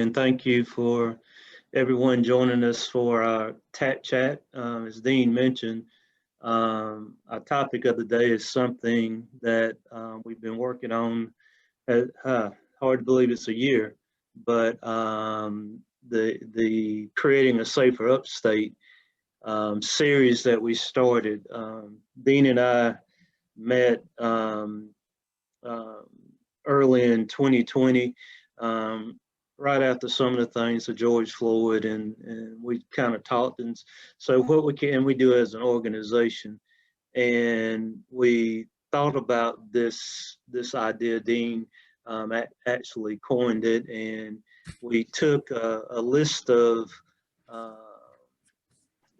And thank you for everyone joining us for our TAT chat. As Dean mentioned, our topic of the day is something that we've been working on. Hard to believe it's a year, but the creating a safer upstate series that we started. Dean and I met early in 2020, right after some of the things of George Floyd, and we kind of talked. And so what we do as an organization, and we thought about this idea. Dean actually coined it, and we took a list of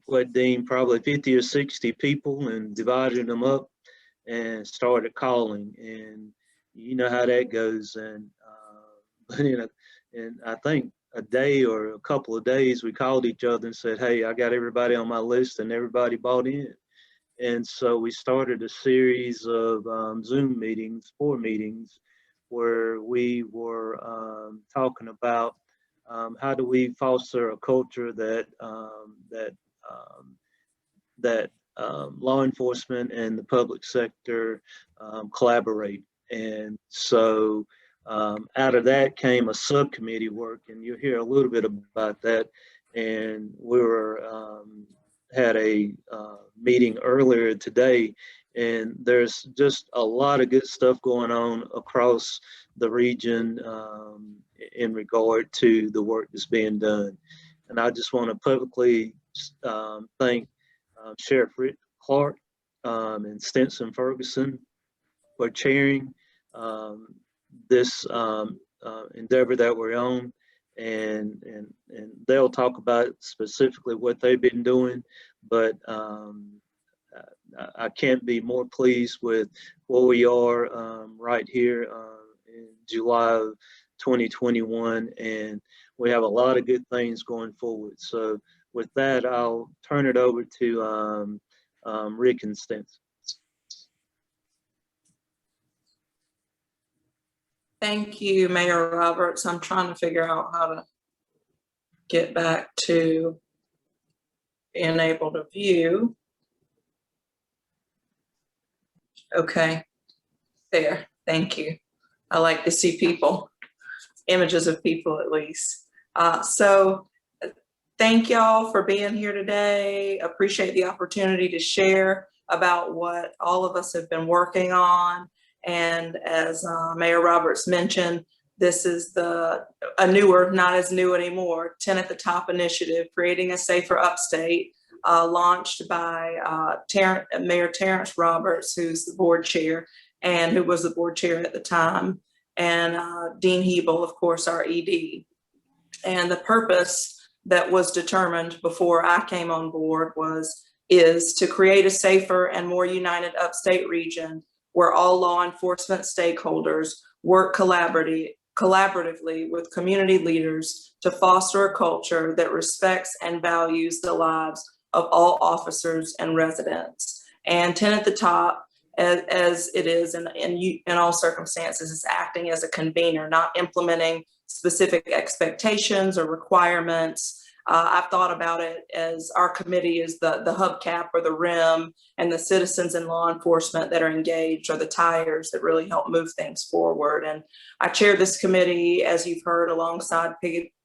what Dean, probably 50 or 60 people, and divided them up and started calling. And you know how that goes. And and I think a day or a couple of days, we called each other and said, "Hey, I got everybody on my list," and everybody bought in. And so we started a series of Zoom meetings, 4 meetings, where we were talking about how do we foster a culture that law enforcement and the public sector collaborate. And so out of that came a subcommittee work, and you'll hear a little bit about that. And we were had a meeting earlier today, and there's just a lot of good stuff going on across the region in regard to the work that's being done. And I just want to publicly thank Sheriff Rick Clark and Stinson Ferguson for chairing this endeavor that we're on, and they'll talk about specifically what they've been doing, but I can't be more pleased with where we are right here in July of 2021, and we have a lot of good things going forward. So with that, I'll turn it over to Rick and Stinson. Thank you, Mayor Roberts. I'm trying to figure out how to get back to being able to view. Okay, there, thank you. I like to see people, images of people at least. So thank y'all for being here today. Appreciate the opportunity to share about what all of us have been working on. And as Mayor Roberts mentioned, this is a newer, not as new anymore, 10 at the Top initiative, creating a safer upstate, launched by Mayor Terrence Roberts, who's the board chair and who was the board chair at the time, and Dean Hebel, of course, our ED. And the purpose that was determined before I came on board is to create a safer and more united upstate region where all law enforcement stakeholders work collaboratively with community leaders to foster a culture that respects and values the lives of all officers and residents. And 10 at the Top, as it is in all circumstances, is acting as a convener, not implementing specific expectations or requirements. I've thought about it as our committee is the hubcap or the rim, and the citizens and law enforcement that are engaged are the tires that really help move things forward. And I chair this committee, as you've heard, alongside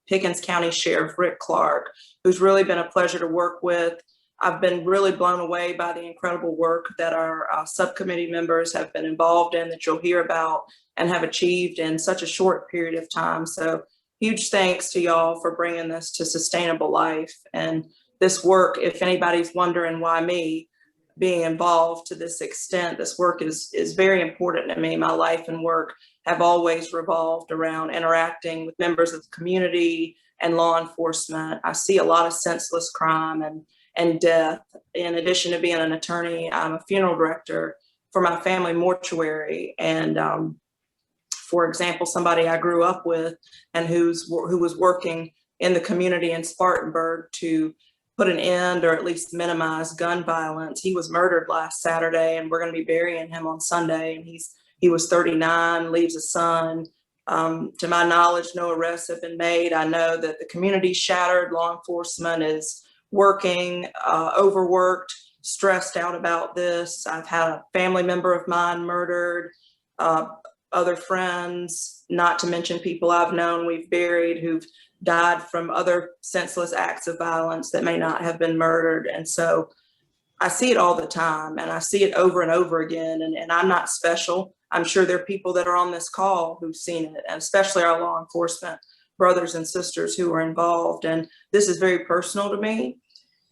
Pickens County Sheriff Rick Clark, who's really been a pleasure to work with. I've been really blown away by the incredible work that our subcommittee members have been involved in, that you'll hear about and have achieved in such a short period of time. So huge thanks to y'all for bringing this to sustainable life. And this work, if anybody's wondering why me being involved to this extent, this work is very important to me. My life and work have always revolved around interacting with members of the community and law enforcement. I see a lot of senseless crime and death. In addition to being an attorney, I'm a funeral director for my family mortuary. And for example, somebody I grew up with and who was working in the community in Spartanburg to put an end or at least minimize gun violence. He was murdered last Saturday, and we're going to be burying him on Sunday. And he was 39, leaves a son, To my knowledge, no arrests have been made. I know that the community's shattered. Law enforcement is working, overworked, stressed out about this. I've had a family member of mine murdered, other friends, not to mention people I've known we've buried who've died from other senseless acts of violence that may not have been murdered. And so I see it all the time, and I see it over and over again. And I'm not special. I'm sure there are people that are on this call who've seen it, and especially our law enforcement brothers and sisters who are involved. And this is very personal to me.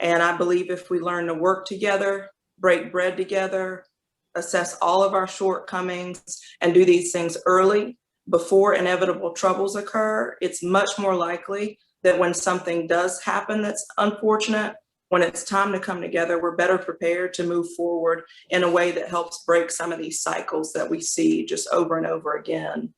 And I believe if we learn to work together, break bread together, assess all of our shortcomings, and do these things early before inevitable troubles occur, it's much more likely that when something does happen that's unfortunate, when it's time to come together, we're better prepared to move forward in a way that helps break some of these cycles that we see just over and over again.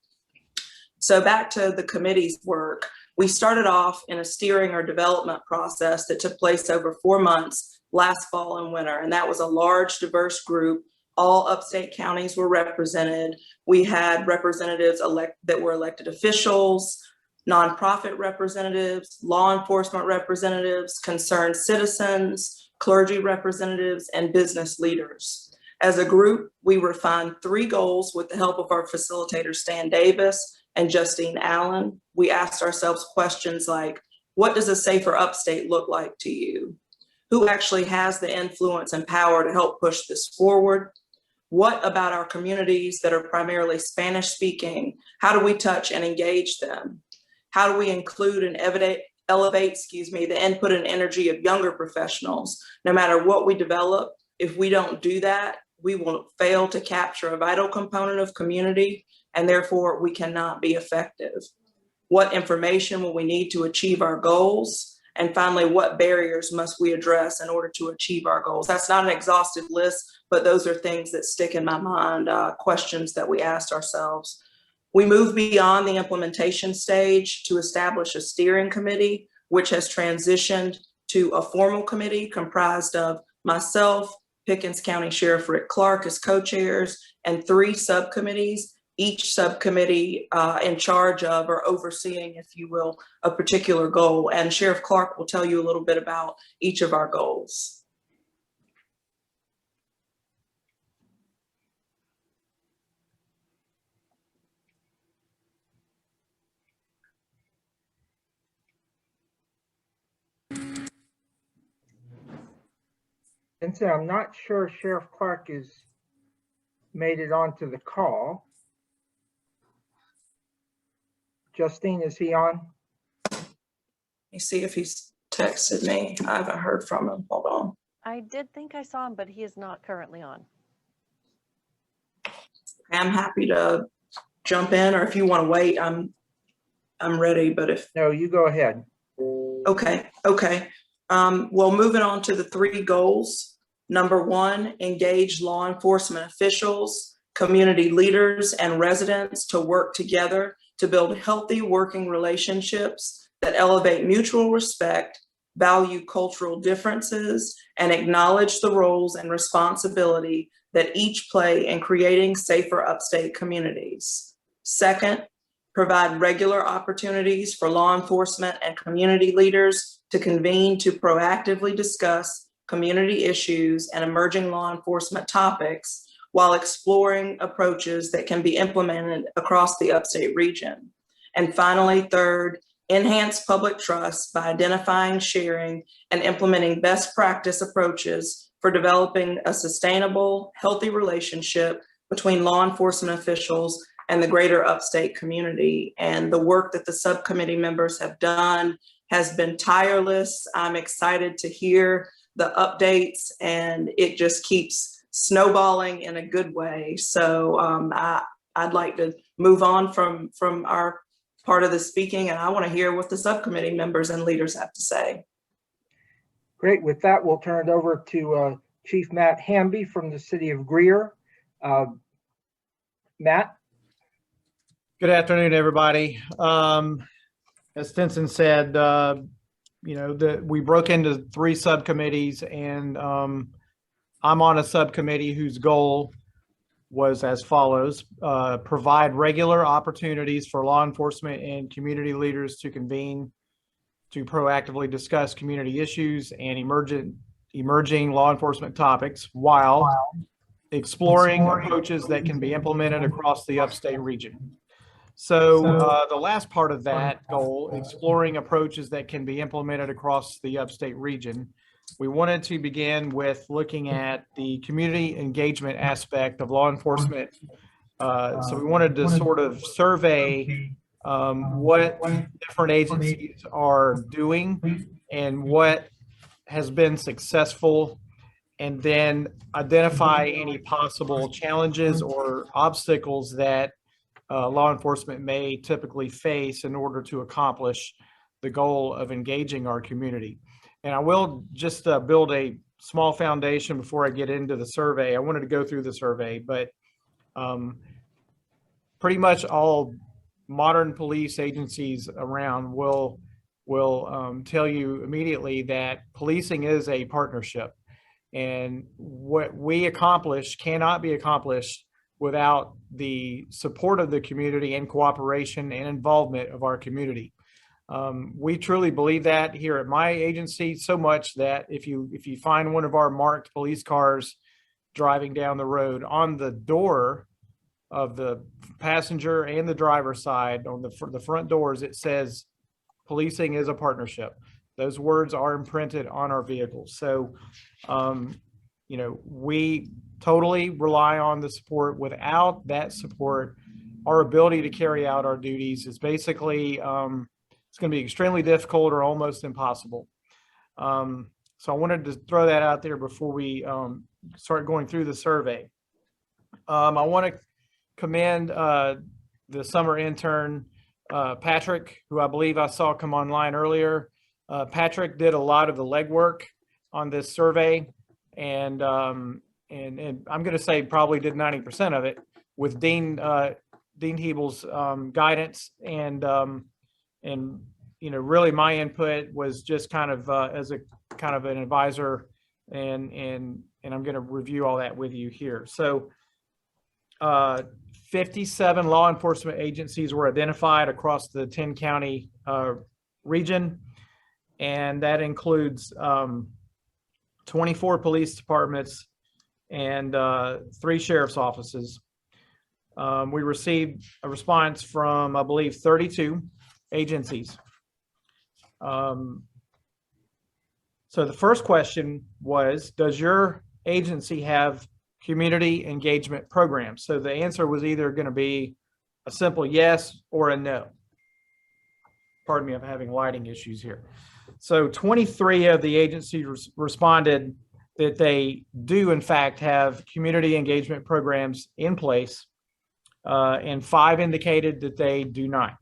So back to the committee's work, we started off in a steering or development process that took place over 4 months last fall and winter. And that was a large, diverse group. All upstate counties were represented. We had representatives that were elected officials, nonprofit representatives, law enforcement representatives, concerned citizens, clergy representatives, and business leaders. As a group, we refined 3 goals with the help of our facilitator, Stan Davis and Justine Allen. We asked ourselves questions like, what does a safer upstate look like to you? Who actually has the influence and power to help push this forward? What about our communities that are primarily Spanish speaking? How do we touch and engage them? How do we include and elevate the input and energy of younger professionals? No matter what we develop, if we don't do that, we will fail to capture a vital component of community, and therefore we cannot be effective. What information will we need to achieve our goals? And finally, what barriers must we address in order to achieve our goals? That's not an exhaustive list, but those are things that stick in my mind, questions that we asked ourselves. We moved beyond the implementation stage to establish a steering committee, which has transitioned to a formal committee comprised of myself, Pickens County Sheriff Rick Clark as co-chairs, and 3 subcommittees, each subcommittee in charge of or overseeing, if you will, a particular goal. And Sheriff Clark will tell you a little bit about each of our goals. Vincent, I'm not sure Sheriff Clark has made it onto the call. Justine, is he on? Let me see if he's texted me. I haven't heard from him. Hold on. I did think I saw him, but he is not currently on. I'm happy to jump in, or if you want to wait, I'm ready. But if No, you go ahead. okay. Well, moving on to the 3 goals. Number 1, engage law enforcement officials, community leaders, and residents to work together to build healthy working relationships that elevate mutual respect, value cultural differences, and acknowledge the roles and responsibility that each play in creating safer upstate communities. 2nd, provide regular opportunities for law enforcement and community leaders to convene to proactively discuss community issues and emerging law enforcement topics while exploring approaches that can be implemented across the upstate region. And finally, 3rd, enhance public trust by identifying, sharing, and implementing best practice approaches for developing a sustainable, healthy relationship between law enforcement officials and the greater upstate community. And the work that the subcommittee members have done has been tireless. I'm excited to hear the updates, and it just keeps snowballing in a good way. So I'd like to move on from our part of the speaking, and I want to hear what the subcommittee members and leaders have to say. Great. With that, we'll turn it over to Chief Matt Hamby from the city of Greer. Matt? Good afternoon, everybody. As Stinson said, we broke into 3 subcommittees, and I'm on a subcommittee whose goal was as follows: provide regular opportunities for law enforcement and community leaders to convene to proactively discuss community issues and emerging law enforcement topics while exploring approaches that can be implemented across the upstate region. So the last part of that goal, exploring approaches that can be implemented across the upstate region, we wanted to begin with looking at the community engagement aspect of law enforcement. So we wanted to sort of survey what different agencies are doing and what has been successful, and then identify any possible challenges or obstacles that law enforcement may typically face in order to accomplish the goal of engaging our community. And I will just build a small foundation before I get into the survey. I wanted to go through the survey, but pretty much all modern police agencies around will tell you immediately that policing is a partnership. And what we accomplish cannot be accomplished without the support of the community and cooperation and involvement of our community. We truly believe that here at my agency, so much that if you find one of our marked police cars driving down the road, on the door of the passenger and the driver side, on the front doors, it says policing is a partnership. Those words are imprinted on our vehicles. So, you know, we totally rely on the support. Without that support, our ability to carry out our duties is basically, it's going to be extremely difficult or almost impossible. So I wanted to throw that out there before we start going through the survey. I want to commend the summer intern, Patrick, who I believe I saw come online earlier. Patrick did a lot of the legwork on this survey, and I'm going to say probably did 90% of it with Dean Hebel's guidance, and you know, really my input was just kind of as a kind of an advisor, and I'm going to review all that with you here. So 57 law enforcement agencies were identified across the 10 county region. And that includes 24 police departments and 3 sheriff's offices. We received a response from, I believe, 32 agencies. So the first question was, does your agency have community engagement programs? So the answer was either going to be a simple yes or a no. Pardon me, I'm having lighting issues here. So 23 of the agencies responded that they do, in fact, have community engagement programs in place, and 5 indicated that they do not.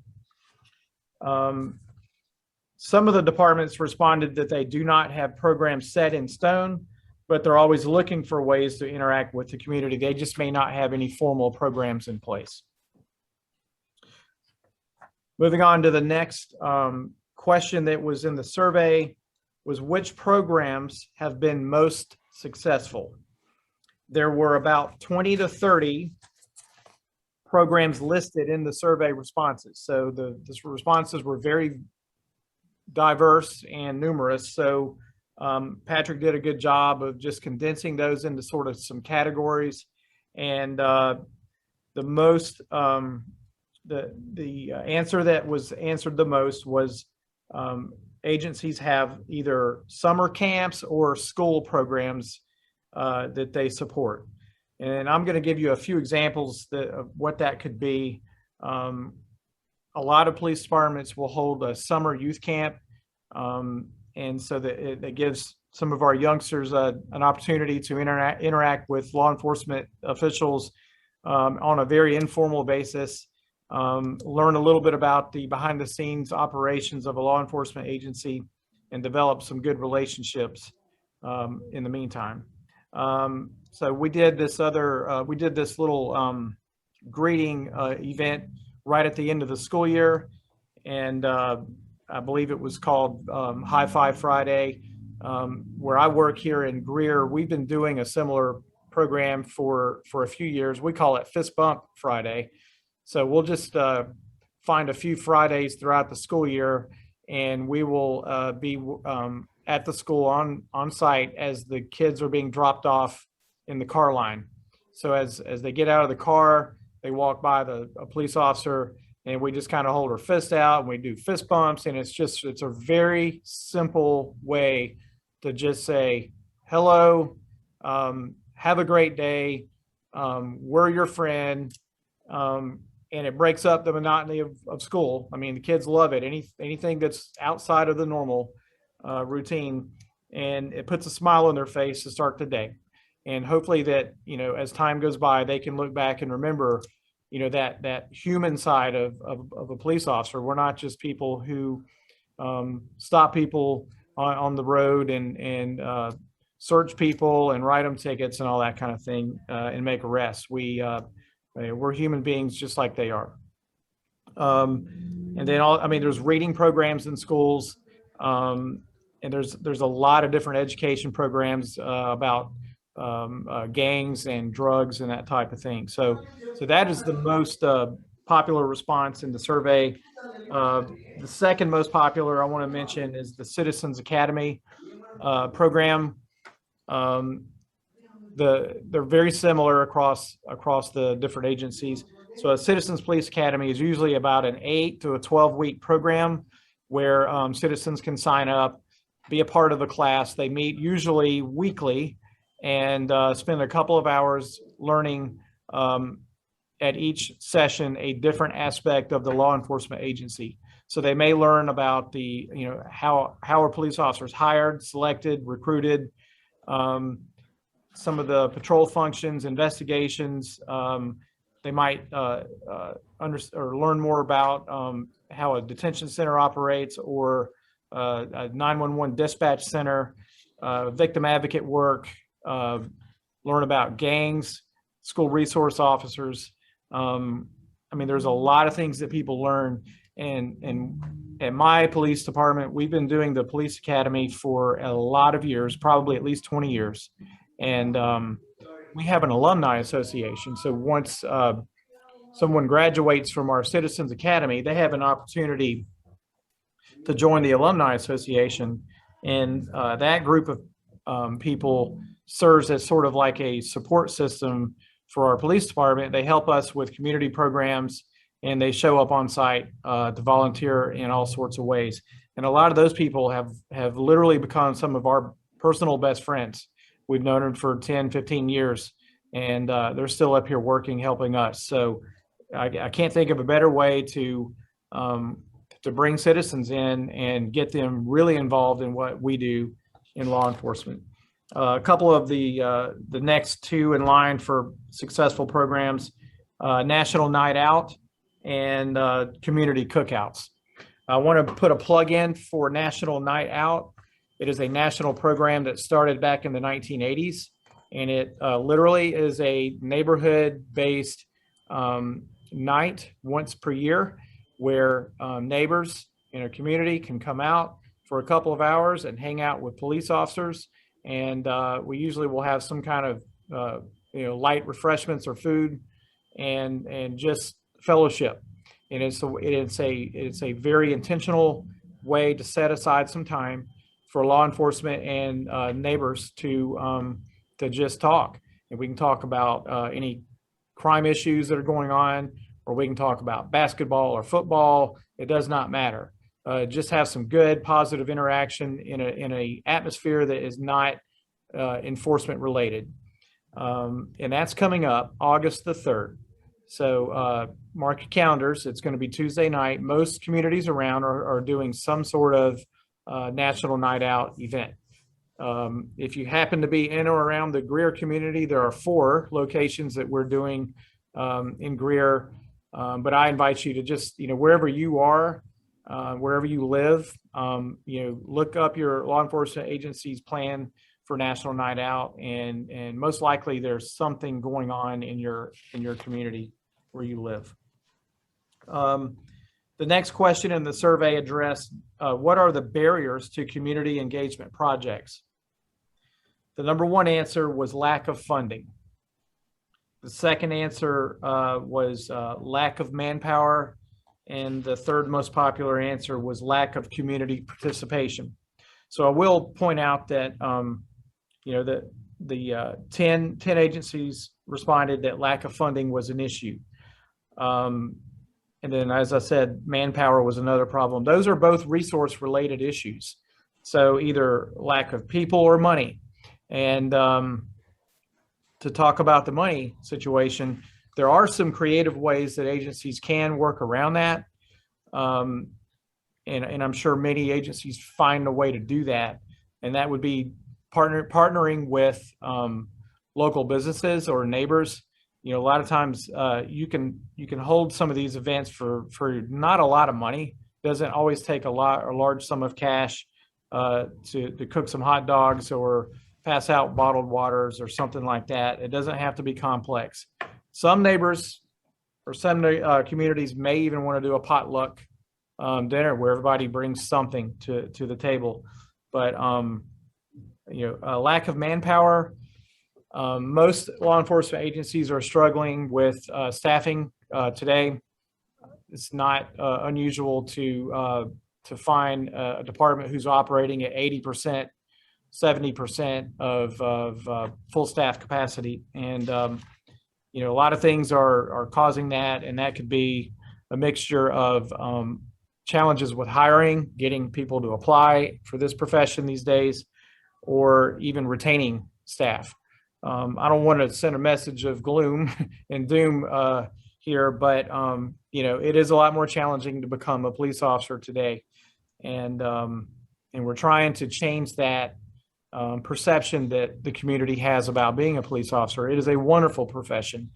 Some of the departments responded that they do not have programs set in stone, but they're always looking for ways to interact with the community. They just may not have any formal programs in place. Moving on to the next question that was in the survey was, which programs have been most successful? There were about 20 to 30 programs listed in the survey responses. So the responses were very diverse and numerous. So Patrick did a good job of just condensing those into sort of some categories. And the most, the answer that was answered the most was agencies have either summer camps or school programs that they support. And I'm going to give you a few examples of what that could be. A lot of police departments will hold a summer youth camp. And so that it gives some of our youngsters an opportunity to interact with law enforcement officials on a very informal basis. Learn a little bit about the behind the scenes operations of a law enforcement agency, and develop some good relationships in the meantime. So we did this little greeting event right at the end of the school year. And I believe it was called High Five Friday. Where I work here in Greer, we've been doing a similar program for a few years. We call it Fist Bump Friday. So we'll just find a few Fridays throughout the school year, and we will be at the school on site as the kids are being dropped off in the car line. So as they get out of the car, they walk by a police officer, and we just kind of hold our fist out and we do fist bumps. And it's a very simple way to just say, hello, have a great day, we're your friend. And it breaks up the monotony of school. I mean, the kids love it. Anything that's outside of the normal routine, and it puts a smile on their face to start the day. And hopefully that, as time goes by, they can look back and remember, that human side of a police officer. We're not just people who stop people on the road and search people and write them tickets and all that kind of thing and make arrests. We're human beings just like they are. And then there's reading programs in schools, and there's a lot of different education programs about gangs and drugs and that type of thing. So that is the most popular response in the survey. The second most popular I want to mention is the Citizens Academy program. They're very similar across the different agencies. So a Citizens Police Academy is usually about an 8 to a 12-week program where citizens can sign up, be a part of the class. They meet usually weekly and spend a couple of hours learning at each session a different aspect of the law enforcement agency. So they may learn about how are police officers hired, selected, recruited, some of the patrol functions, investigations. They might learn more about how a detention center operates, or a 911 dispatch center, victim advocate work, learn about gangs, school resource officers. There's a lot of things that people learn. And at my police department, we've been doing the police academy for a lot of years, probably at least 20 years. And we have an alumni association. So once someone graduates from our Citizens Academy, they have an opportunity to join the alumni association. And that group of people serves as sort of like a support system for our police department. They help us with community programs, and they show up on site to volunteer in all sorts of ways. And a lot of those people have literally become some of our personal best friends. We've known them for 10, 15 years, and they're still up here working, helping us. So I can't think of a better way to bring citizens in and get them really involved in what we do in law enforcement. A couple of the next two in line for successful programs, National Night Out and community cookouts. I want to put a plug in for National Night Out. It is a national program that started back in the 1980s, and it literally is a neighborhood-based night once per year where neighbors in a community can come out for a couple of hours and hang out with police officers. And we usually will have some kind of light refreshments or food and just fellowship. And it's a very intentional way to set aside some time for law enforcement and neighbors to just talk. And we can talk about any crime issues that are going on, or we can talk about basketball or football. It does not matter. Just have some good positive interaction in a atmosphere that is not enforcement related. And that's coming up August the 3rd. So mark your calendars. It's going to be Tuesday night. Most communities around are doing some sort of National Night Out event. If you happen to be in or around the Greer community, there are 4 locations that we're doing in Greer. But I invite you to just, wherever you are, wherever you live, look up your law enforcement agency's plan for National Night Out, and most likely there's something going on in your community where you live. The next question in the survey addressed, what are the barriers to community engagement projects? The number one answer was lack of funding. The second answer was lack of manpower. And the third most popular answer was lack of community participation. So I will point out that, the 10 agencies responded that lack of funding was an issue. And then, as I said, manpower was another problem. Those are both resource related issues. So either lack of people or money. And to talk about the money situation, there are some creative ways that agencies can work around that. And I'm sure many agencies find a way to do that. And that would be partnering with local businesses or neighbors. A lot of times you can hold some of these events for not a lot of money. Doesn't always take a large sum of cash to cook some hot dogs or pass out bottled waters or something like that. It doesn't have to be complex. Some neighbors or some communities may even want to do a potluck dinner where everybody brings something to the table. But a lack of manpower. Most law enforcement agencies are struggling with staffing today. It's not unusual to find a department who's operating at 80%, 70% of full staff capacity. And, a lot of things are causing that, and that could be a mixture of challenges with hiring, getting people to apply for this profession these days, or even retaining staff. I don't want to send a message of gloom and doom here, but it is a lot more challenging to become a police officer today, and we're trying to change that perception that the community has about being a police officer. It is a wonderful profession,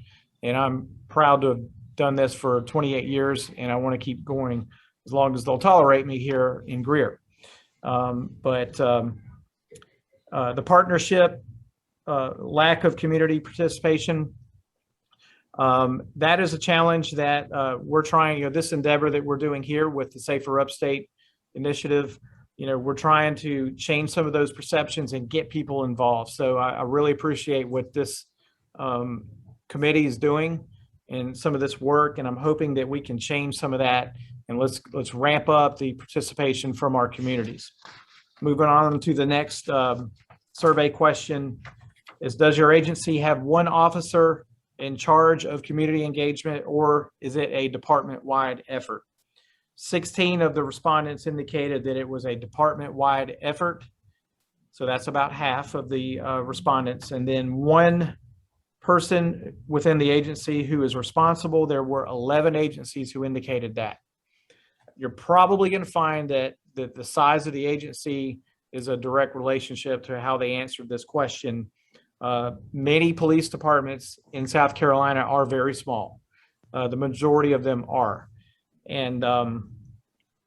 and I'm proud to have done this for 28 years, and I want to keep going as long as they'll tolerate me here in Greer. But the partnership, lack of community participation, that is a challenge that we're trying, this endeavor that we're doing here with the Safer Upstate initiative, we're trying to change some of those perceptions and get people involved. So I really appreciate what this committee is doing and some of this work, and I'm hoping that we can change some of that, and let's ramp up the participation from our communities. Moving on to the next survey question is, does your agency have one officer in charge of community engagement, or is it a department-wide effort? 16 of the respondents indicated that it was a department-wide effort. So that's about half of the respondents. And then one person within the agency who is responsible. There were 11 agencies who indicated that. You're probably going to find that the size of the agency is a direct relationship to how they answered this question. Many police departments in South Carolina are very small. The majority of them are. And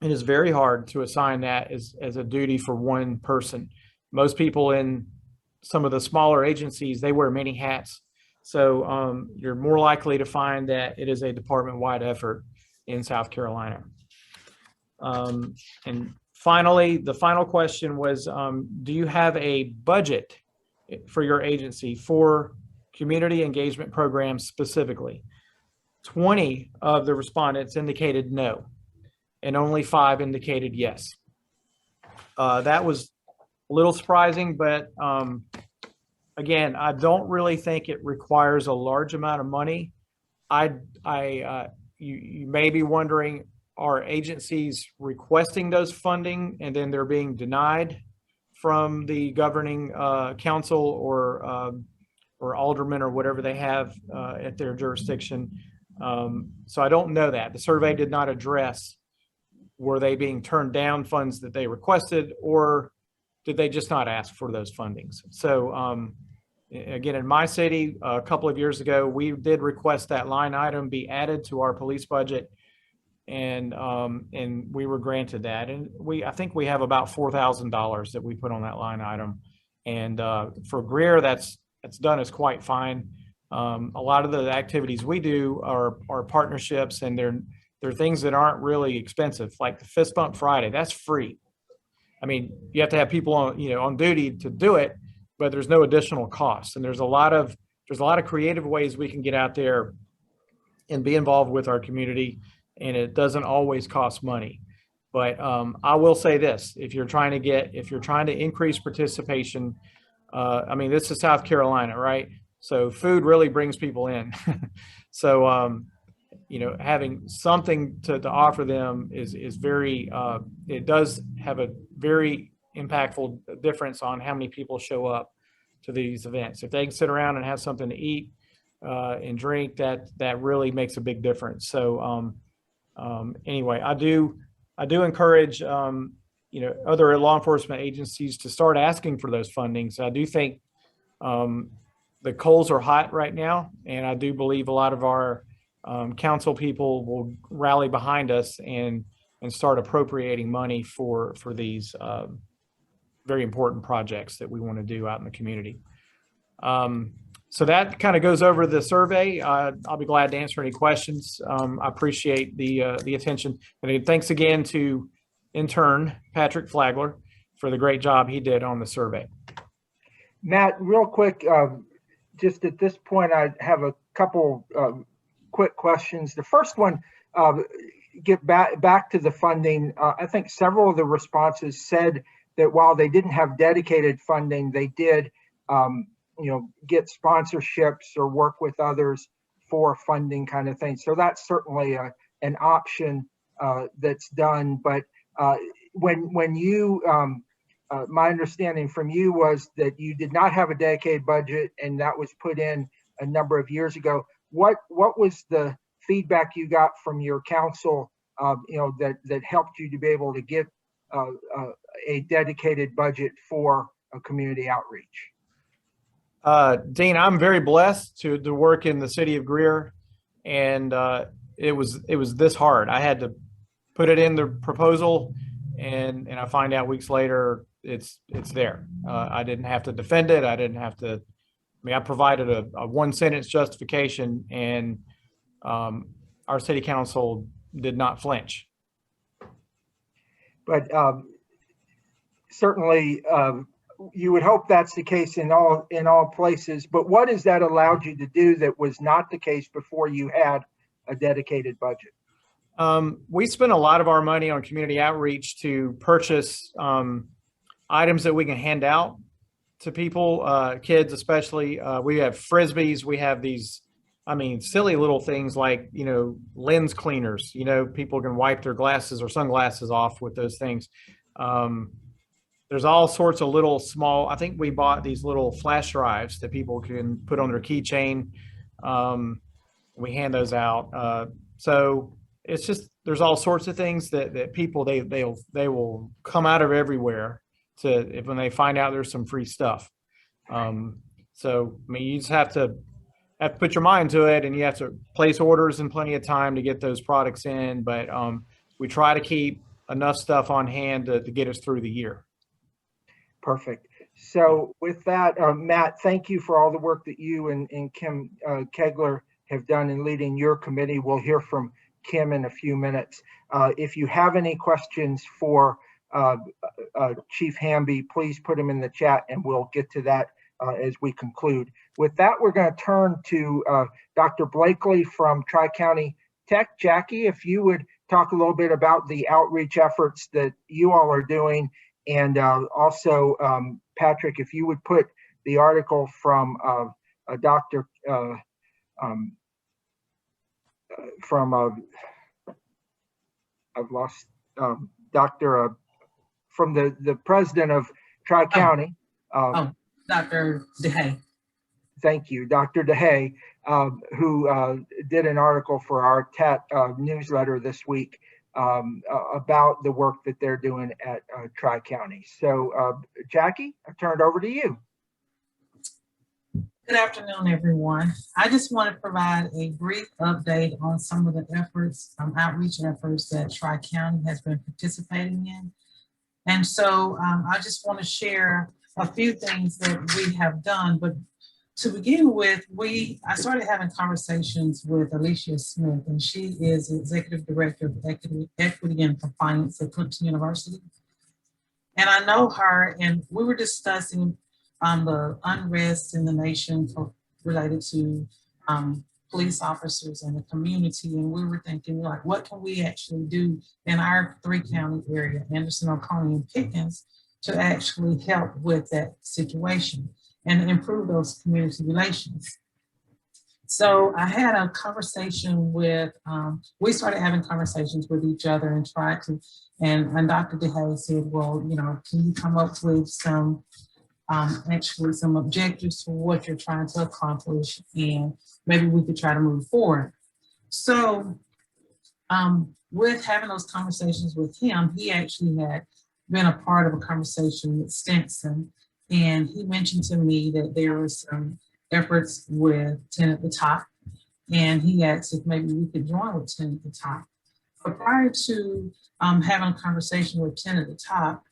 it is very hard to assign that as a duty for one person. Most people in some of the smaller agencies, they wear many hats. So you're more likely to find that it is a department-wide effort in South Carolina. And finally, the final question was, do you have a budget for your agency for community engagement programs specifically? 20 of the respondents indicated no, and only 5 indicated yes. That was a little surprising, but again, I don't really think it requires a large amount of money. You may be wondering, are agencies requesting those funding and then they're being denied from the governing council or alderman or whatever they have at their jurisdiction? So I don't know that. The survey did not address, were they being turned down funds that they requested, or did they just not ask for those fundings? So again, in my city, a couple of years ago, we did request that line item be added to our police budget, and we were granted that. And I think we have about $4,000 that we put on that line item. And for Greer, that's done is quite fine. A lot of the activities we do are partnerships, and they're things that aren't really expensive, like the Fist Bump Friday. That's free. I mean, you have to have people on duty to do it, but there's no additional cost. And there's a lot of there's a lot of creative ways we can get out there and be involved with our community, and it doesn't always cost money. But I will say this: if you're trying to increase participation, I mean, this is South Carolina, right? So food really brings people in. So having something to offer them is very. It does have a very impactful difference on how many people show up to these events. If they can sit around and have something to eat and drink, that really makes a big difference. So anyway, I do encourage other law enforcement agencies to start asking for those fundings. I do think the coals are hot right now, and I do believe a lot of our council people will rally behind us and start appropriating money for these very important projects that we want to do out in the community. So that kind of goes over the survey. I'll be glad to answer any questions. I appreciate the attention. And thanks again to intern Patrick Flagler for the great job he did on the survey. Matt, real quick, just at this point, I have a couple quick questions. The first one, get back to the funding. I think several of the responses said that while they didn't have dedicated funding, they did get sponsorships or work with others for funding kind of thing. So that's certainly an option that's done. But when you, my understanding from you was that you did not have a dedicated budget, and that was put in a number of years ago. What was the feedback you got from your council, that helped you to be able to get a dedicated budget for a community outreach? Dean, I'm very blessed to work in the city of Greer, and it was this hard. I had to put it in the proposal, and I find out weeks later it's there. I didn't have to defend it. I didn't have to. I mean, I provided a one-sentence justification, and our city council did not flinch. But certainly, you would hope that's the case in all places. But what has that allowed you to do that was not the case before you had a dedicated budget? We spend a lot of our money on community outreach to purchase items that we can hand out to people, kids especially. We have Frisbees. We have these, silly little things like, lens cleaners. People can wipe their glasses or sunglasses off with those things. There's all sorts of little small, I think we bought these little flash drives that people can put on their keychain. We hand those out. So it's just, there's all sorts of things that people, they will come out of everywhere when they find out there's some free stuff. So, you just have to put your mind to it, and you have to place orders in plenty of time to get those products in. But we try to keep enough stuff on hand to get us through the year. Perfect. So with that, Matt, thank you for all the work that you and Kim Kegler have done in leading your committee. We'll hear from Kim in a few minutes. If you have any questions for Chief Hamby, please put them in the chat, and we'll get to that as we conclude. With that, we're going to turn to Dr. Blakely from Tri-County Tech. Jackie, if you would talk a little bit about the outreach efforts that you all are doing, and also Patrick, if you would put the article from Dr. I've lost Dr. From the president of Tri-County. Dr. DeHay. Thank you, Dr. DeHay, who did an article for our TATT newsletter this week about the work that they're doing at Tri-County. So Jackie, I turn it over to you. Good afternoon, everyone. I just want to provide a brief update on some of the efforts, outreach efforts that Tri-County has been participating in. And so I just want to share a few things that we have done. But to begin with, I started having conversations with Alicia Smith, and she is Executive Director of Equity and Compliance at Clemson University. And I know her, and we were discussing the unrest in the nation related to police officers and the community. And we were thinking, like, what can we actually do in our 3-county area, Anderson, Oconee, and Pickens, to actually help with that situation and improve those community relations. So I had a conversation with, we started having conversations with each other and tried to, and Dr. DeHaye said, well, you know, can you come up with some, actually some objectives for what you're trying to accomplish, and maybe we could try to move forward. So with having those conversations with him, he actually had been a part of a conversation with Stinson, and he mentioned to me that there was some efforts with TATT at the Top, and he asked if maybe we could join with TATT at the Top. But prior to having a conversation with TATT at the Top,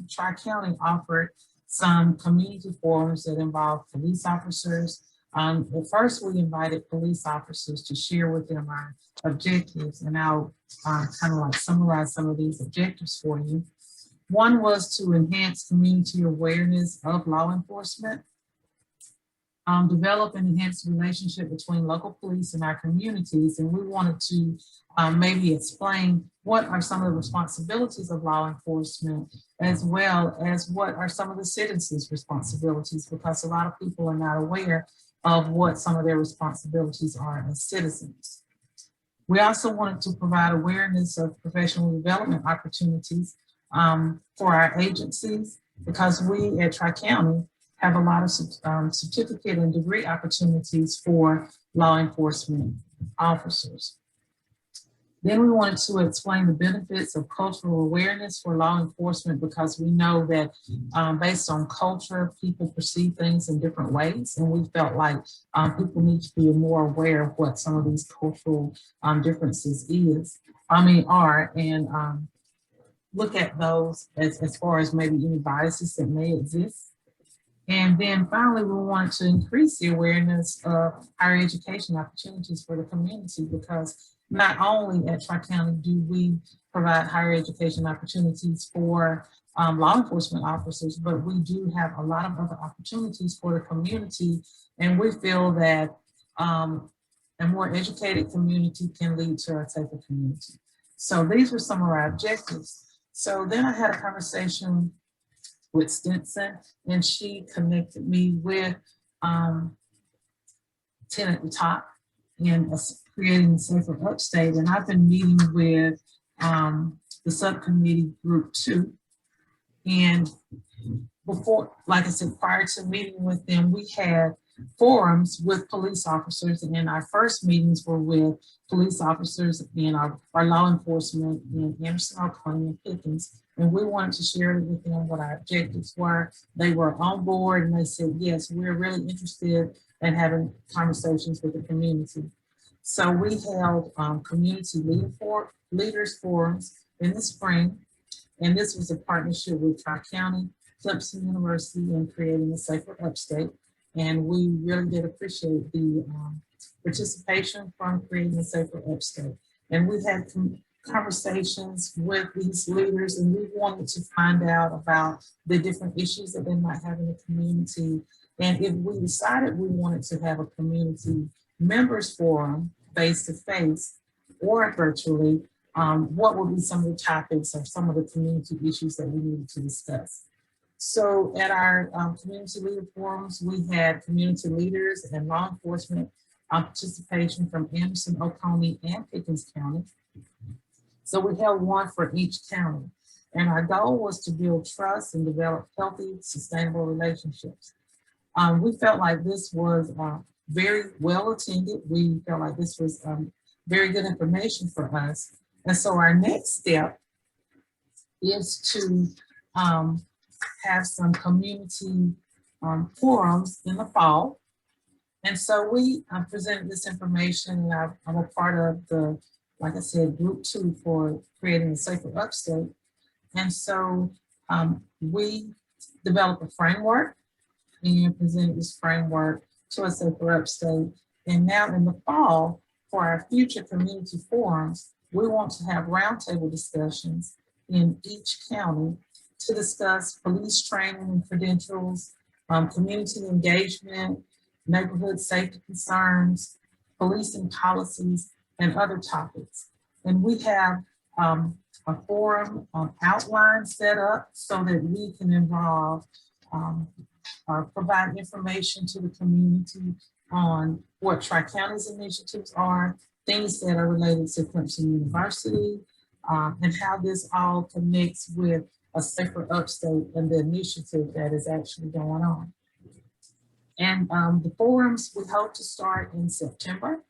Tri-County offered some community forums that involve police officers. At first, we invited police officers to share with them our objectives, and I'll kind of like summarize some of these objectives for you. One was to enhance community awareness of law enforcement, develop and enhance the relationship between local police and our communities. And we wanted to maybe explain what are some of the responsibilities of law enforcement, as well as what are some of the citizens' responsibilities, because a lot of people are not aware of what some of their responsibilities are as citizens. We also wanted to provide awareness of professional development opportunities for our agencies, because we at Tri-County have a lot of certificate and degree opportunities for law enforcement officers. Then we wanted to explain the benefits of cultural awareness for law enforcement, because we know that based on culture, people perceive things in different ways. And we felt like people need to be more aware of what some of these cultural differences are, and look at those as far as maybe any biases that may exist. And then finally, we wanted to increase the awareness of higher education opportunities for the community, because not only at Tri-County do we provide higher education opportunities for law enforcement officers, but we do have a lot of other opportunities for the community. And we feel that a more educated community can lead to a safer community. So these were some of our objectives. So then I had a conversation with Stinson, and she connected me with TATT at the Top and creating Safer Upstate. And I've been meeting with the subcommittee group 2. And before, like I said, prior to meeting with them, we had forums with police officers, and our first meetings were with police officers and our law enforcement in Anderson, Oconee, and Pickens. And we wanted to share with them what our objectives were. They were on board, and they said, yes, we're really interested in having conversations with the community. So we held community leaders forums in the spring, and this was a partnership with Tri-County, Clemson University, and Creating a Safer Upstate. And we really did appreciate the participation from Creating a Safer Upstate. And we had conversations with these leaders, and we wanted to find out about the different issues that they might have in the community. And if we decided we wanted to have a community members forum face-to-face or virtually, what would be some of the topics or some of the community issues that we needed to discuss. So at our community leader forums, we had community leaders and law enforcement participation from Anderson, Oconee, and Pickens County. So we held one for each county. And our goal was to build trust and develop healthy, sustainable relationships. We felt like this was very well attended. We felt like this was very good information for us. And so our next step is to have some community forums in the fall. And so we presented this information, and I'm a part of the, like I said, group 2 for Creating a Safer Upstate. And so we developed a framework and presented this framework to a Safer Upstate. And now in the fall, for our future community forums, we want to have roundtable discussions in each county to discuss police training and credentials, community engagement, neighborhood safety concerns, policing policies, and other topics. And we have a forum outline set up so that we can involve provide information to the community on what Tri-County's initiatives are, things that are related to Clemson University, and how this all connects with a safer upstate and the initiative that is actually going on. And the forums we hope to start in September.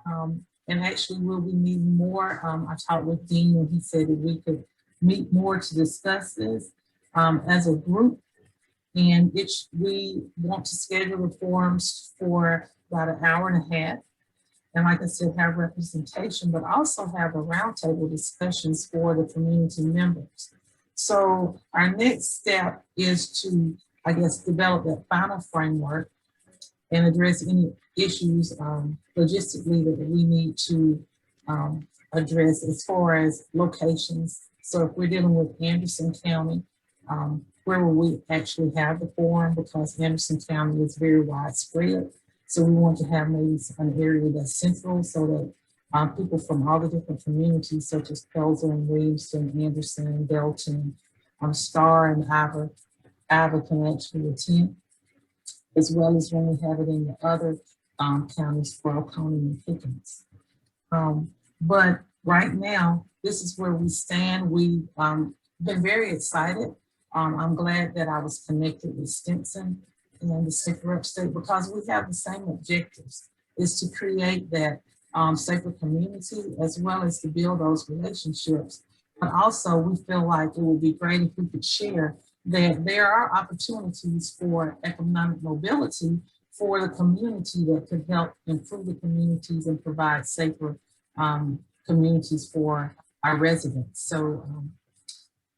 And actually we'll be meeting more. I talked with Dean and he said that we could meet more to discuss this as a group. And we want to schedule the forums for about an hour and a half. And like I said, have representation, but also have a roundtable discussions for the community members. So our next step is to, I guess, develop that final framework and address any issues logistically that we need to address as far as locations. So if we're dealing with Anderson County, where will we actually have the forum? Because Anderson County is very widespread. So we want to have maybe an area that's central so that people from all the different communities such as Pelzer, Williamston, Anderson, Belton, Star and Ava can actually attend, as well as when we have it in the other counties for Oconee and Pickens. But right now, this is where we stand. We've been very excited. I'm glad that I was connected with Stinson and the Safer Upstate because we have the same objectives, is to create that safer community as well as to build those relationships. But also we feel like it would be great if we could share that there are opportunities for economic mobility for the community that could help improve the communities and provide safer communities for our residents. So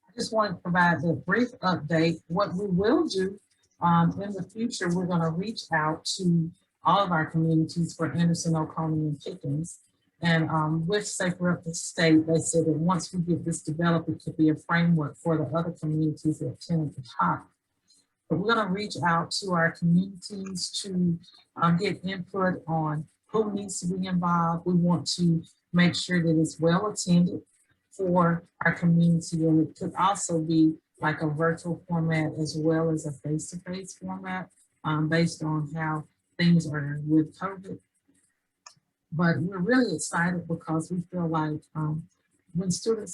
I just want to provide a brief update. What we will do in the future, we're going to reach out to all of our communities for Anderson, Oconee, and Pickens. And with Safer Upstate, they said that once we get this developed, it could be a framework for the other communities that attend at the top. But we're going to reach out to our communities to get input on who needs to be involved. We want to make sure that it's well attended for our community, and it could also be like a virtual format as well as a face-to-face format based on how things are with COVID. But we're really excited because we feel like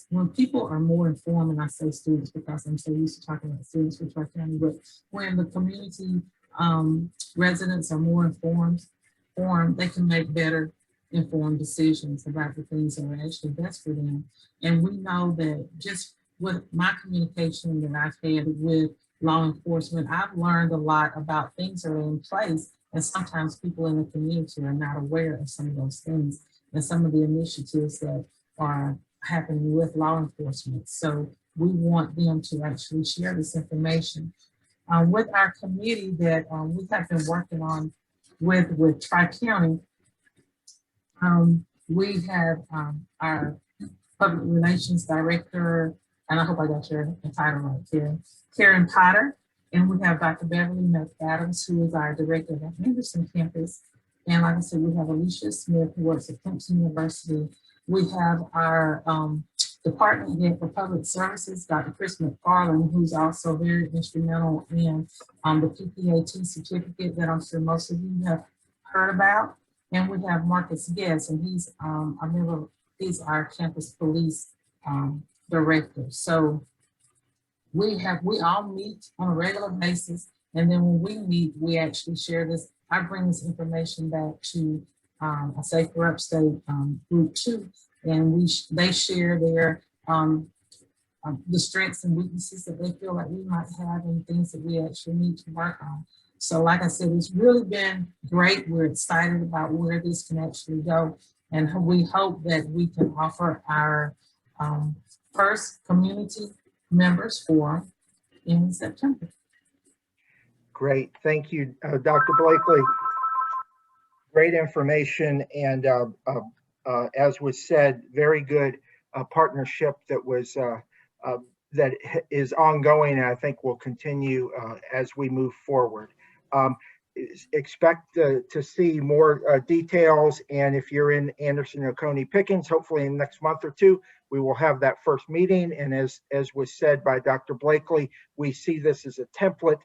when people are more informed, and I say students because I'm so used to talking about students for Tri-County, but when the community residents are more informed, they can make better informed decisions about the things that are actually best for them. And we know that just with my communication that I've had with law enforcement, I've learned a lot about things that are in place. And sometimes people in the community are not aware of some of those things and some of the initiatives that are happening with law enforcement. So we want them to actually share this information. With our committee that we have been working on with Tri-County, we have our public relations director, and I hope I got your title right here, Karen Potter. And we have Dr. Beverly McAdams, who is our director of the Anderson campus. And like I said, we have Alicia Smith, who works at Clemson University. We have our department head for public services, Dr. Chris McFarland, who's also very instrumental in the PPAT certificate that I'm sure most of you have heard about. And we have Marcus Guest, and he's he's our campus police director. So we all meet on a regular basis, and then when we meet, we actually share this. I bring this information back to a Safer Upstate group too, and they share their the strengths and weaknesses that they feel like we might have and things that we actually need to work on. So like I said, it's really been great. We're excited about where this can actually go, and we hope that we can offer our first community members forum in September. Great, thank you, Dr. Blakely. Great information, and as was said, very good partnership that was that is ongoing, and I think will continue as we move forward. expect to see more details. And if you're in Anderson, Oconee, Pickens, hopefully in the next month or two, we will have that first meeting. And as was said by Dr. Blakely, we see this as a template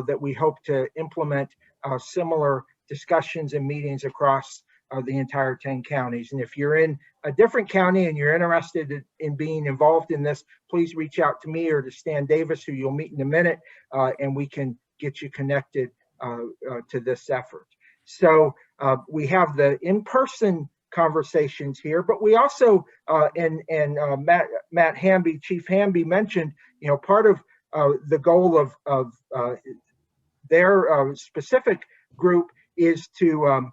that we hope to implement similar discussions and meetings across the entire 10 counties. And if you're in a different county and you're interested in being involved in this, please reach out to me or to Stan Davis, who you'll meet in a minute, and we can get you connected to this effort. So we have the in-person conversations here, but we also, Matt Hamby, Chief Hamby mentioned, part of the goal of their specific group is to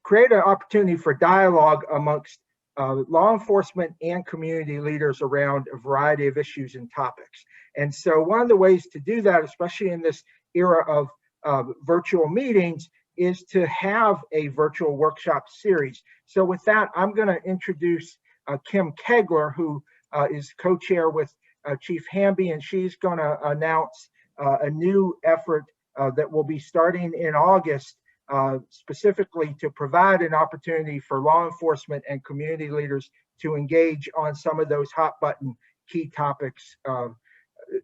create an opportunity for dialogue amongst law enforcement and community leaders around a variety of issues and topics. And so one of the ways to do that, especially in this era of virtual meetings, is to have a virtual workshop series. So with that, I'm going to introduce Kim Kegler, who is co-chair with Chief Hamby, and she's going to announce a new effort that will be starting in August, specifically to provide an opportunity for law enforcement and community leaders to engage on some of those hot button key topics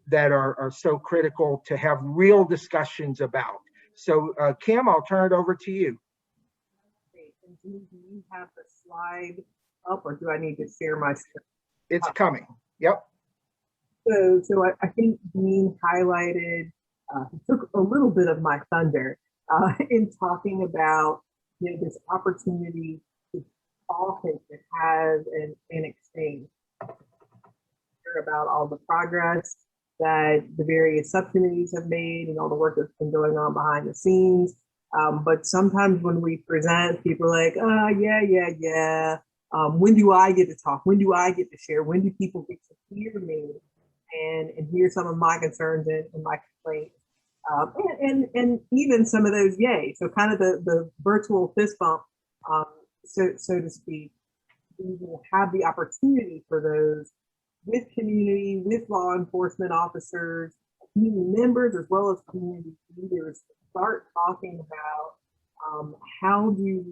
that are so critical to have real discussions about. So Kim, I'll turn it over to you. Great. And do you have the slide up, or do I need to share my screen? It's coming. Yep. So I think Dean highlighted, took a little bit of my thunder in talking about this opportunity to talk and to have an exchange about all the progress that the various subcommittees have made and all the work that's been going on behind the scenes. But sometimes when we present, people are like, yeah. When do I get to talk? When do I get to share? When do people get to hear me and hear some of my concerns and my complaints? And even some of those yay. So kind of the virtual fist bump, so to speak. We will have the opportunity for those with community, with law enforcement officers, community members, as well as community leaders, to start talking about how do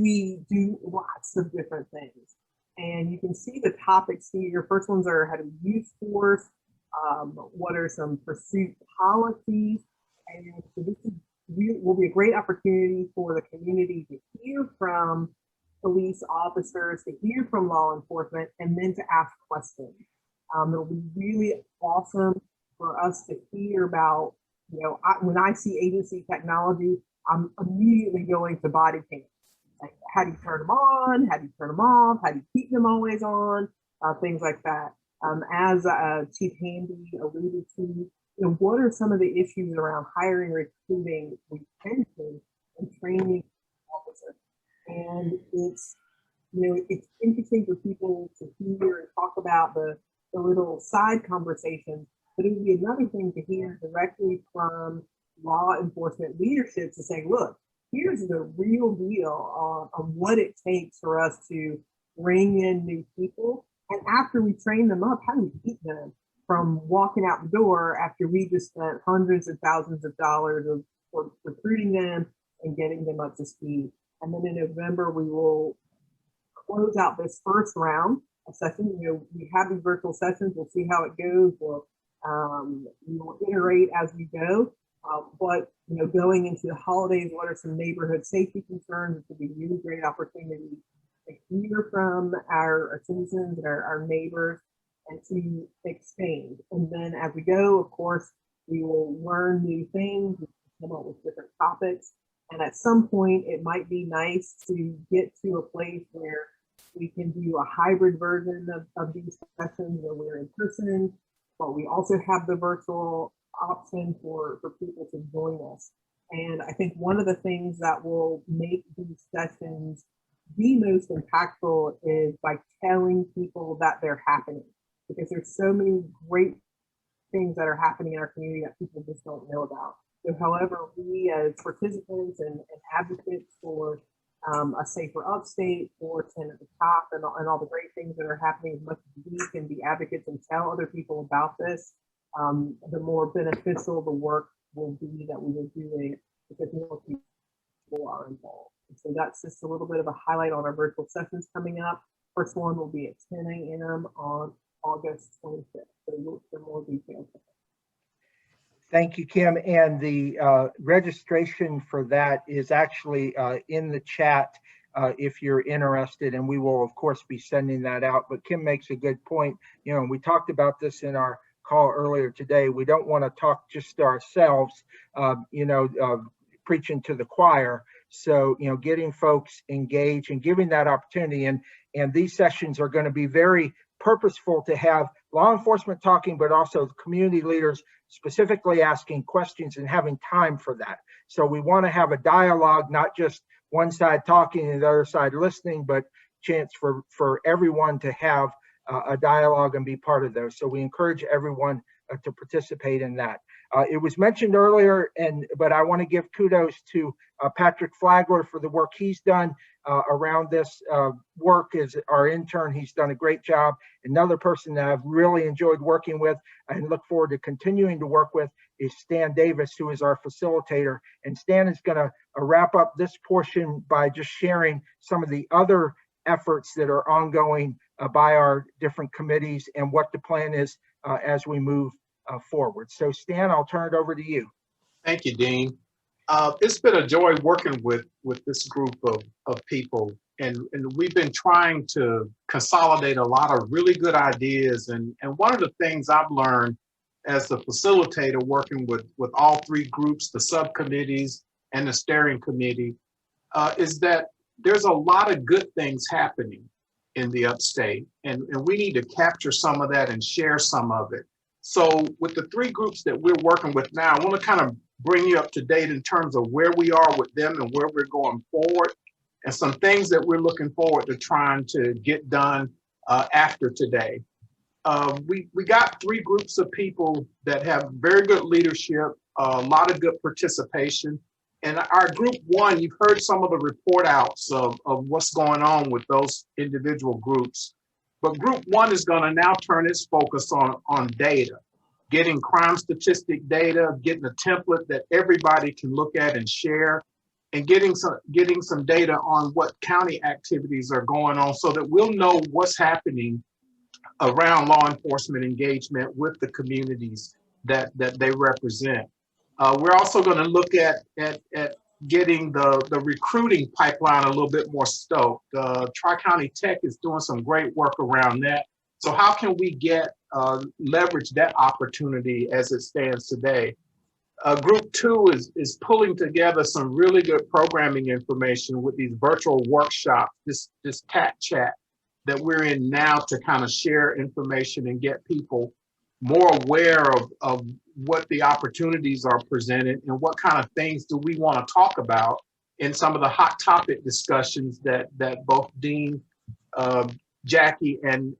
we do lots of different things. And you can see the topics here. Your first ones are how to use force, what are some pursuit policies, and so this will be a great opportunity for the community to hear from police officers, to hear from law enforcement, and then to ask questions. It'll be really awesome for us to hear about, when I see agency technology, I'm immediately going to body cam. Like, how do you turn them on? How do you turn them off? How do you keep them always on? Things like that. As Chief Hamby alluded to, what are some of the issues around hiring, recruiting, retention, and training officers? And it's interesting for people to hear and talk about the little side conversations, but it would be another thing to hear directly from law enforcement leadership to say, look, here's the real deal on what it takes for us to bring in new people. And after we train them up, how do we keep them from walking out the door after we just spent hundreds of thousands of dollars of recruiting them and getting them up to speed? And then in November, we will close out this first round of sessions. We have these virtual sessions. We'll see how it goes. We will iterate as we go. But going into the holidays, what are some neighborhood safety concerns? It could be a really great opportunity to hear from our citizens and our neighbors and to expand. And then as we go, of course, we will learn new things, come up with different topics. And at some point, it might be nice to get to a place where we can do a hybrid version of these sessions where we're in person, but we also have the virtual option for people to join us. And I think one of the things that will make these sessions the most impactful is by telling people that they're happening, because there's so many great things that are happening in our community that people just don't know about. So however, we as participants and advocates for a safer Upstate, for 10 at the top, and all the great things that are happening, as much as we can be advocates and tell other people about this, the more beneficial the work will be that we are doing because more people are involved. And so that's just a little bit of a highlight on our virtual sessions coming up. First one will be at 10 a.m. on August 25th. So look for more details. Thank you, Kim. And the registration for that is actually in the chat if you're interested, and we will, of course, be sending that out. But Kim makes a good point. You know, we talked about this in our call earlier today. We don't want to talk just to ourselves, preaching to the choir. So, you know, getting folks engaged and giving that opportunity. And these sessions are going to be very purposeful to have law enforcement talking, but also community leaders specifically asking questions and having time for that. So we want to have a dialogue, not just one side talking and the other side listening, but chance for everyone to have a dialogue and be part of those. So we encourage everyone to participate in that. It was mentioned earlier, but I want to give kudos to Patrick Flagler for the work he's done around this work as our intern. He's done a great job. Another person that I've really enjoyed working with and look forward to continuing to work with is Stan Davis, who is our facilitator. And Stan is going to wrap up this portion by just sharing some of the other efforts that are ongoing by our different committees and what the plan is as we move forward. So Stan, I'll turn it over to you. Thank you, Dean. It's been a joy working with this group of people, and we've been trying to consolidate a lot of really good ideas. And one of the things I've learned as the facilitator working with all three groups, the subcommittees and the steering committee, is that there's a lot of good things happening in the upstate, and we need to capture some of that and share some of it. So with the three groups that we're working with now, I want to kind of bring you up to date in terms of where we are with them and where we're going forward, and some things that we're looking forward to trying to get done after today. We got three groups of people that have very good leadership, a lot of good participation. And our group one, you've heard some of the report outs of what's going on with those individual groups. But group one is going to now turn its focus on data, getting crime statistic data, getting a template that everybody can look at and share, and getting some data on what county activities are going on so that we'll know what's happening around law enforcement engagement with the communities that they represent. We're also going to look at getting the recruiting pipeline a little bit more stoked. Tri-County Tech is doing some great work around that. So how can we leverage that opportunity as it stands today? Group two is pulling together some really good programming information with these virtual workshops, this TATT chat that we're in now to kind of share information and get people more aware of what the opportunities are presented and what kind of things do we want to talk about in some of the hot topic discussions that both Dean, Jackie, and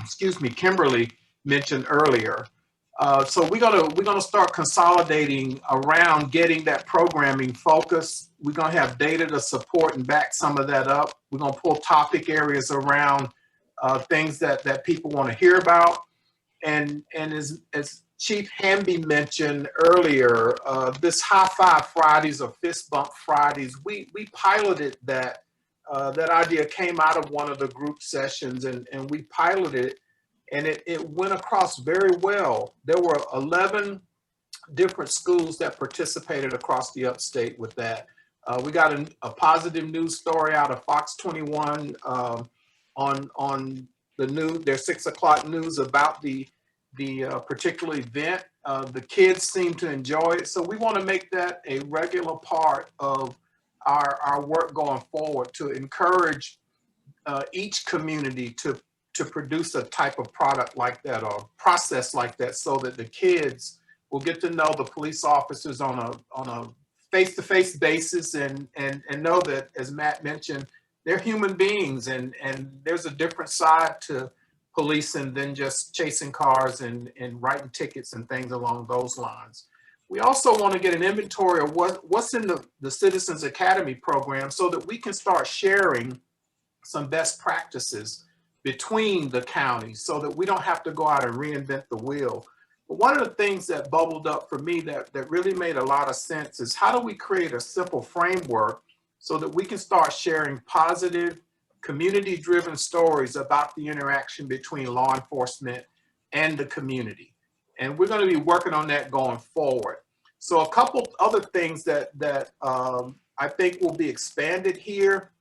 excuse me, Kimberly mentioned earlier. So we're gonna start consolidating around getting that programming focused. We're gonna have data to support and back some of that up. We're gonna pull topic areas around things that people want to hear about. And as Chief Hamby mentioned earlier, this High Five Fridays or Fist Bump Fridays, we piloted that. That idea came out of one of the group sessions, and we piloted it, and it went across very well. There were 11 different schools that participated across the upstate with that. We got a positive news story out of Fox 21 on the news, their 6 o'clock news about the particular event. The kids seem to enjoy it. So we want to make that a regular part of our work going forward to encourage each community to produce a type of product like that or process like that so that the kids will get to know the police officers on a face-to-face basis and know that, as Matt mentioned, they're human beings and there's a different side to policing than just chasing cars and writing tickets and things along those lines. We also want to get an inventory of what's in the Citizens Academy program so that we can start sharing some best practices between the counties so that we don't have to go out and reinvent the wheel. But one of the things that bubbled up for me that really made a lot of sense is how do we create a simple framework so that we can start sharing positive, community-driven stories about the interaction between law enforcement and the community. And we're going to be working on that going forward. So a couple other things that I think will be expanded here.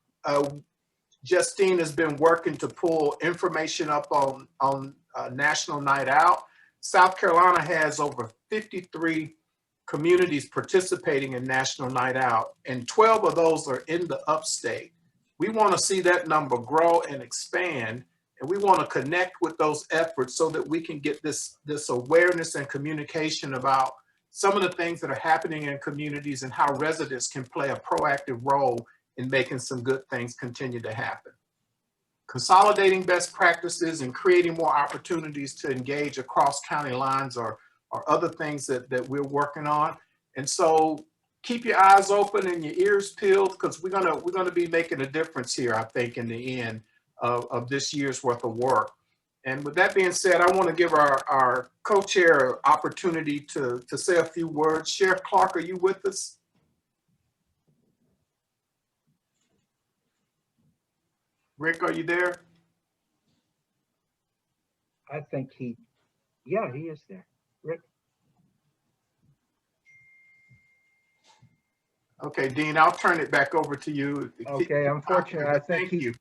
Justine has been working to pull information up on National Night Out. South Carolina has over 53 communities participating in National Night Out, and 12 of those are in the Upstate. We want to see that number grow and expand, and we want to connect with those efforts so that we can get this awareness and communication about some of the things that are happening in communities and how residents can play a proactive role in making some good things continue to happen. Consolidating best practices and creating more opportunities to engage across county lines are other things that we're working on. And so keep your eyes open and your ears peeled, because we're gonna be making a difference here, I think, in the end of this year's worth of work. And with that being said, I want to give our co-chair opportunity to say a few words. Sheriff Clark, are you with us? Rick, are you there? I think yeah, he is there. Rick? Okay, Dean, I'll turn it back over to you. Okay, unfortunately, I think Thank you.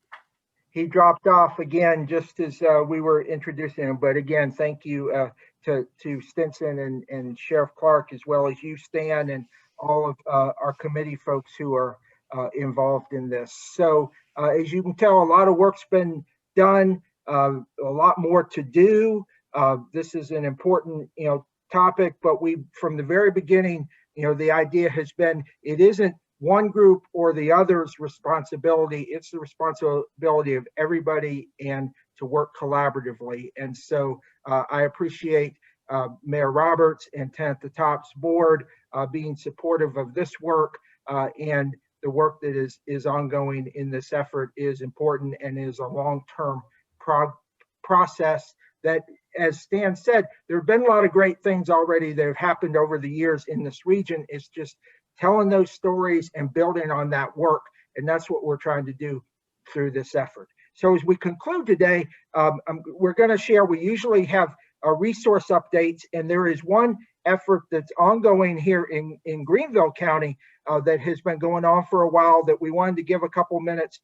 he dropped off again just as we were introducing him. But again, thank you to Stinson and Sheriff Clark, as well as you, Stan, and all of our committee folks who are involved in this. So as you can tell, a lot of work's been done, a lot more to do. This is an important, topic, but we, from the very beginning, the idea has been, it isn't one group or the other's responsibility. It's the responsibility of everybody, and to work collaboratively. And so I appreciate Mayor Roberts and TATT's board being supportive of this work, and the work that is ongoing in this effort is important and is a long-term process that, as Stan said, there have been a lot of great things already that have happened over the years in this region. It's just telling those stories and building on that work. And that's what we're trying to do through this effort. So as we conclude today, we're going to share, we usually have resource updates, and there is one effort that's ongoing here in Greenville County that has been going on for a while that we wanted to give a couple minutes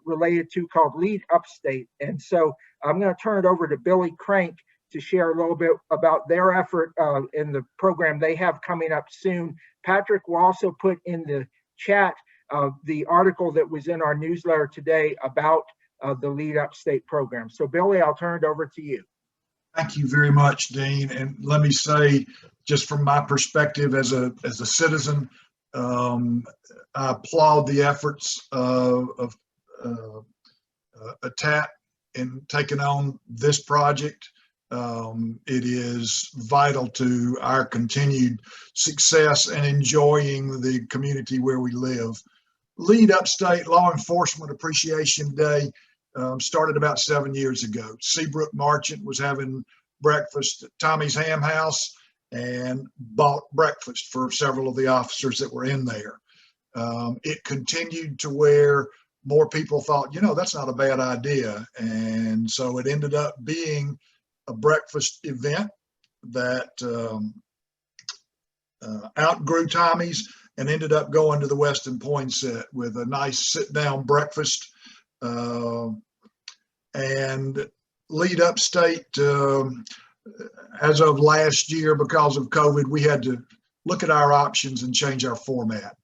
related to, called Lead Upstate. And so I'm going to turn it over to Billy Crank to share a little bit about their effort in the program they have coming up soon. Patrick will also put in the chat the article that was in our newsletter today about the Lead Upstate program. So Billy, I'll turn it over to you. Thank you very much, Dean. And let me say, just from my perspective as a citizen, I applaud the efforts of TATT in taking on this project. It is vital to our continued success and enjoying the community where we live. Lead Upstate Law Enforcement Appreciation Day started about 7 years ago. Seabrook Marchant was having breakfast at Tommy's Ham House and bought breakfast for several of the officers that were in there. It continued to where more people thought, that's not a bad idea. And so it ended up being a breakfast event that outgrew Tommy's and ended up going to the Westin Poinsett with a nice sit-down breakfast. And Lead Upstate, as of last year, because of COVID, we had to look at our options and change our format.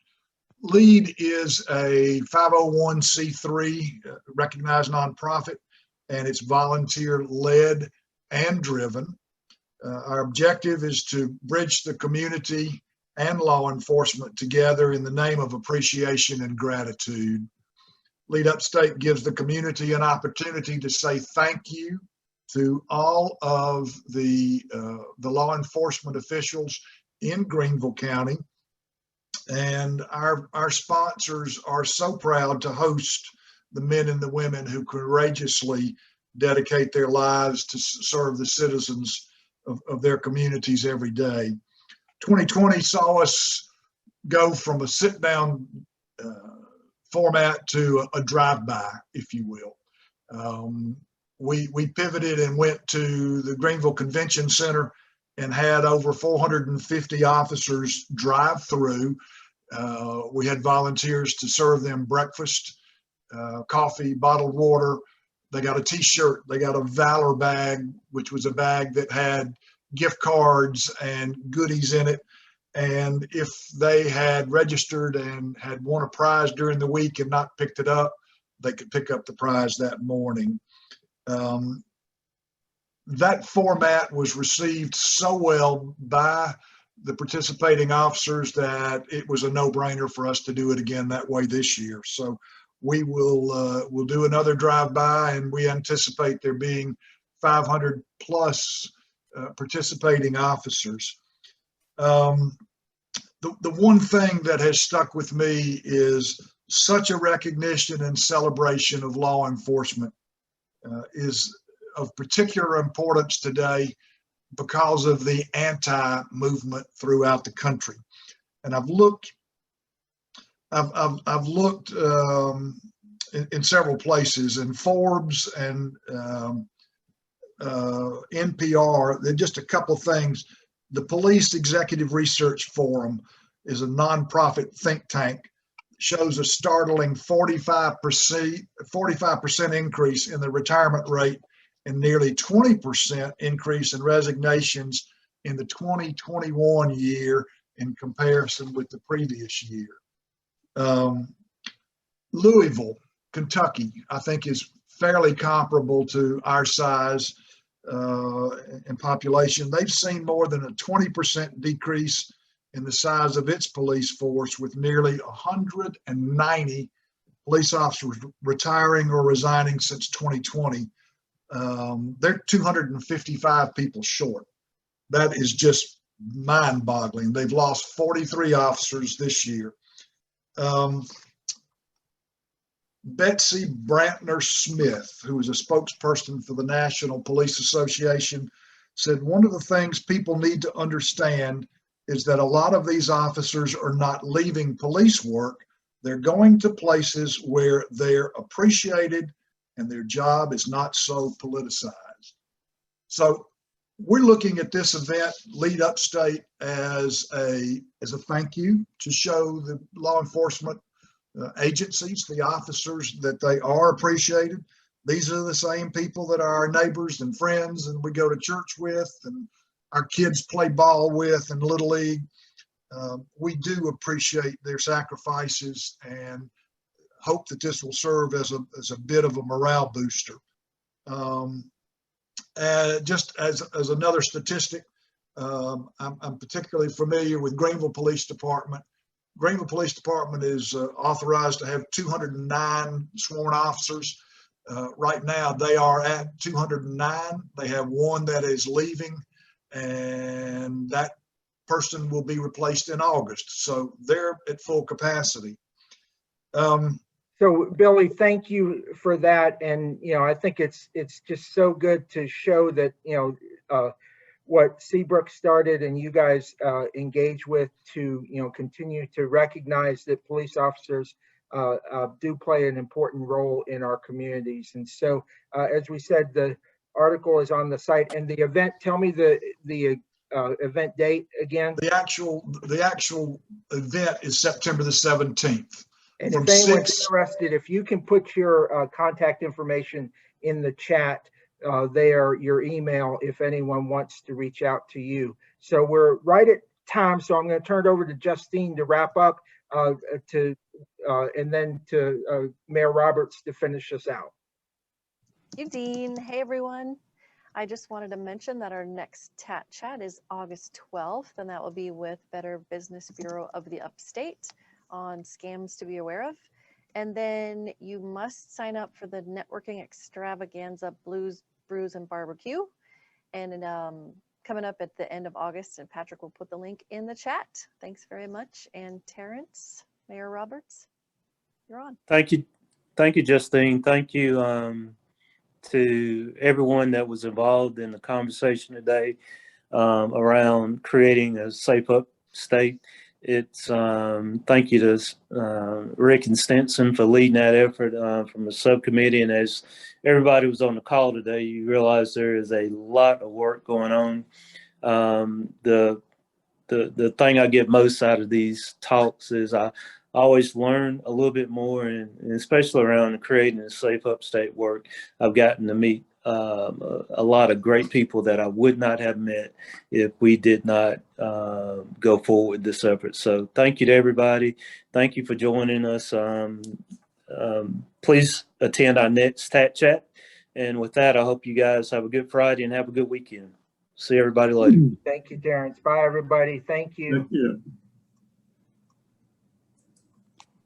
Lead is a 501c3 recognized nonprofit, and it's volunteer-led and driven. Our objective is to bridge the community and law enforcement together in the name of appreciation and gratitude. Lead Upstate gives the community an opportunity to say thank you to all of the law enforcement officials in Greenville County. And our sponsors are so proud to host the men and the women who courageously dedicate their lives to serve the citizens of their communities every day. 2020 saw us go from a sit-down format to a drive-by, if you will. We pivoted and went to the Greenville Convention Center and had over 450 officers drive through. We had volunteers to serve them breakfast, coffee, bottled water. They got a t-shirt, they got a Valor bag, which was a bag that had gift cards and goodies in it. And if they had registered and had won a prize during the week and not picked it up, they could pick up the prize that morning. That format was received so well by the participating officers that it was a no-brainer for us to do it again that way this year. So we will we'll do another drive-by, and we anticipate there being 500 plus participating officers. The one thing that has stuck with me is such a recognition and celebration of law enforcement is of particular importance today because of the anti-movement throughout the country. And I've looked in several places, in Forbes and NPR. There are just a couple things. The Police Executive Research Forum is a nonprofit think tank. Shows a startling 45% increase in the retirement rate and nearly 20% increase in resignations in the 2021 year in comparison with the previous year. Louisville, Kentucky, I think is fairly comparable to our size and population. They've seen more than a 20% decrease in the size of its police force, with nearly 190 police officers retiring or resigning since 2020. They're 255 people short. That is just mind-boggling. They've lost 43 officers this year. Betsy Brantner Smith, who is a spokesperson for the National Police Association, said one of the things people need to understand is that a lot of these officers are not leaving police work. They're going to places where they're appreciated and their job is not so politicized. So we're looking at this event, Lead Upstate, as a thank you to show the law enforcement agencies, the officers, that they are appreciated. These are the same people that are our neighbors and friends and we go to church with and our kids play ball with in Little League. We do appreciate their sacrifices and hope that this will serve as a bit of a morale booster. Just as another statistic, I'm particularly familiar with Greenville Police Department. Greenville Police Department is authorized to have 209 sworn officers. Right now, they are at 209. They have one that is leaving, and that person will be replaced in August. So they're at full capacity. So Billy, thank you for that. And, I think it's just so good to show that, what Seabrook started and you guys engage with to, continue to recognize that police officers do play an important role in our communities. And so, as we said, the article is on the site, and the event, tell me the event date again. The actual event is September the 17th. And if anyone's interested, if you can put your contact information in the chat there, your email, if anyone wants to reach out to you. So we're right at time, so I'm going to turn it over to Justine to wrap up, and then to Mayor Roberts to finish us out. Hey, Dean. Hey, everyone. I just wanted to mention that our next TAT chat is August 12th, and that will be with Better Business Bureau of the Upstate on scams to be aware of. And then you must sign up for the networking extravaganza Blues, Brews, and Barbecue. And coming up at the end of August, and Patrick will put the link in the chat. Thanks very much. And Terrence, Mayor Roberts, you're on. Thank you. Thank you, Justine. Thank you to everyone that was involved in the conversation today. around creating a safe upstate. It's thank you to Rick and Stinson for leading that effort from the subcommittee. And as everybody was on the call today, you realize there is a lot of work going on. The thing I get most out of these talks is I always learn a little bit more, and especially around creating a safe upstate work. I've gotten to meet a lot of great people that I would not have met if we did not go forward with this effort. So thank you to everybody. Thank you for joining us. Please attend our next TAT chat. And with that, I hope you guys have a good Friday and have a good weekend. See everybody later. Thank you, Terrence. Bye, everybody. Thank you. Thank you.